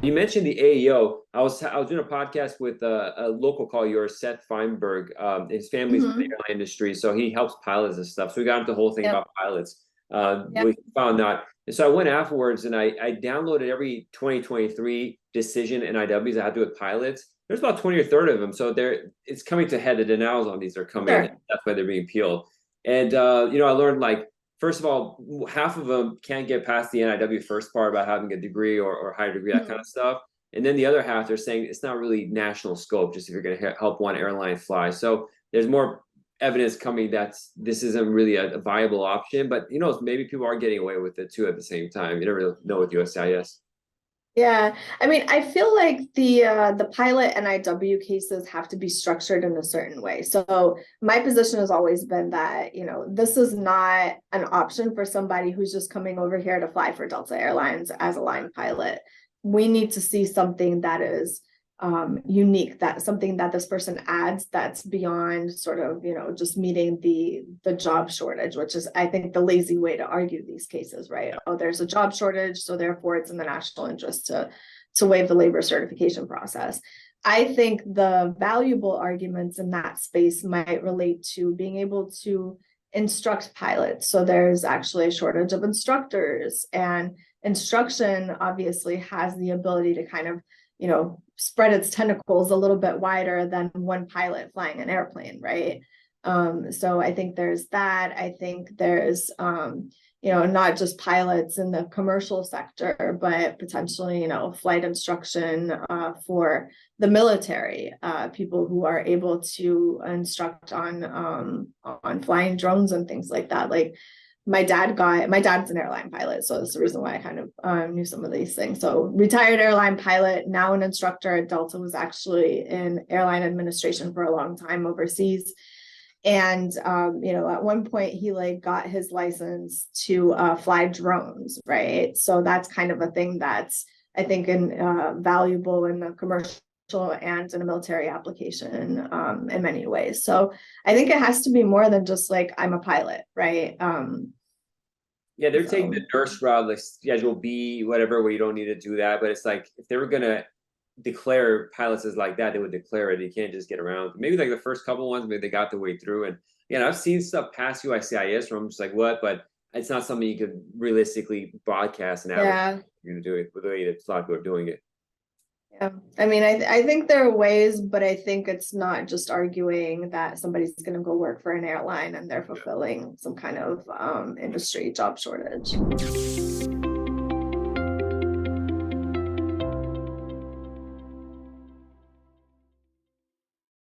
You mentioned the AEO. I was doing a podcast with a local call yours, Seth Feinberg. His family's in the airline industry, so he helps pilots and stuff. So we got into the whole thing about pilots. We found out. And so I went afterwards and I downloaded every 2023 decision NIWs I had to do with pilots. There's about 20 or 30 of them. So it's coming to head. The denials on these are coming. Sure. That's why they're being appealed. And I learned, like, first of all, half of them can't get past the NIW first part about having a degree or higher degree, that kind of stuff. And then the other half, they're saying it's not really national scope, just if you're going to help one airline fly. So there's more evidence coming that this isn't really a viable option. But, maybe people are getting away with it too at the same time. You never really know with USCIS. Yeah, I mean, I feel like the pilot NIW cases have to be structured in a certain way. So my position has always been that, this is not an option for somebody who's just coming over here to fly for Delta Airlines as a line pilot. We need to see something that is unique, that something that this person adds that's beyond sort of, just meeting the job shortage, which is, I think, the lazy way to argue these cases, right? Oh, there's a job shortage, so therefore it's in the national interest to waive the labor certification process. I think the valuable arguments in that space might relate to being able to instruct pilots. So there's actually a shortage of instructors, and instruction obviously has the ability to kind of spread its tentacles a little bit wider than one pilot flying an airplane, right? So I think there's that. I think there's, not just pilots in the commercial sector, but potentially, flight instruction for the military, people who are able to instruct on flying drones and things like that. Like, my dad's an airline pilot, so that's the reason why I kind of knew some of these things. So retired airline pilot, now an instructor at Delta, was actually in airline administration for a long time overseas. And, at one point he got his license to fly drones, right? So that's kind of a thing that's, I think, valuable in the commercial and in a military application in many ways. So I think it has to be more than just like, I'm a pilot, right? Yeah, they're taking the nurse route, like Schedule B, whatever, where you don't need to do that. But it's like, if they were gonna declare pilots as like that, they would declare it. You can't just get around. Maybe like the first couple ones, maybe they got the way through. And I've seen stuff past USCIS where I'm just like, what? But it's not something you could realistically broadcast and advertise. You're gonna do it with the way that a lot of people are doing it. Yeah, I mean, I think there are ways, but I think it's not just arguing that somebody's going to go work for an airline and they're fulfilling some kind of industry job shortage.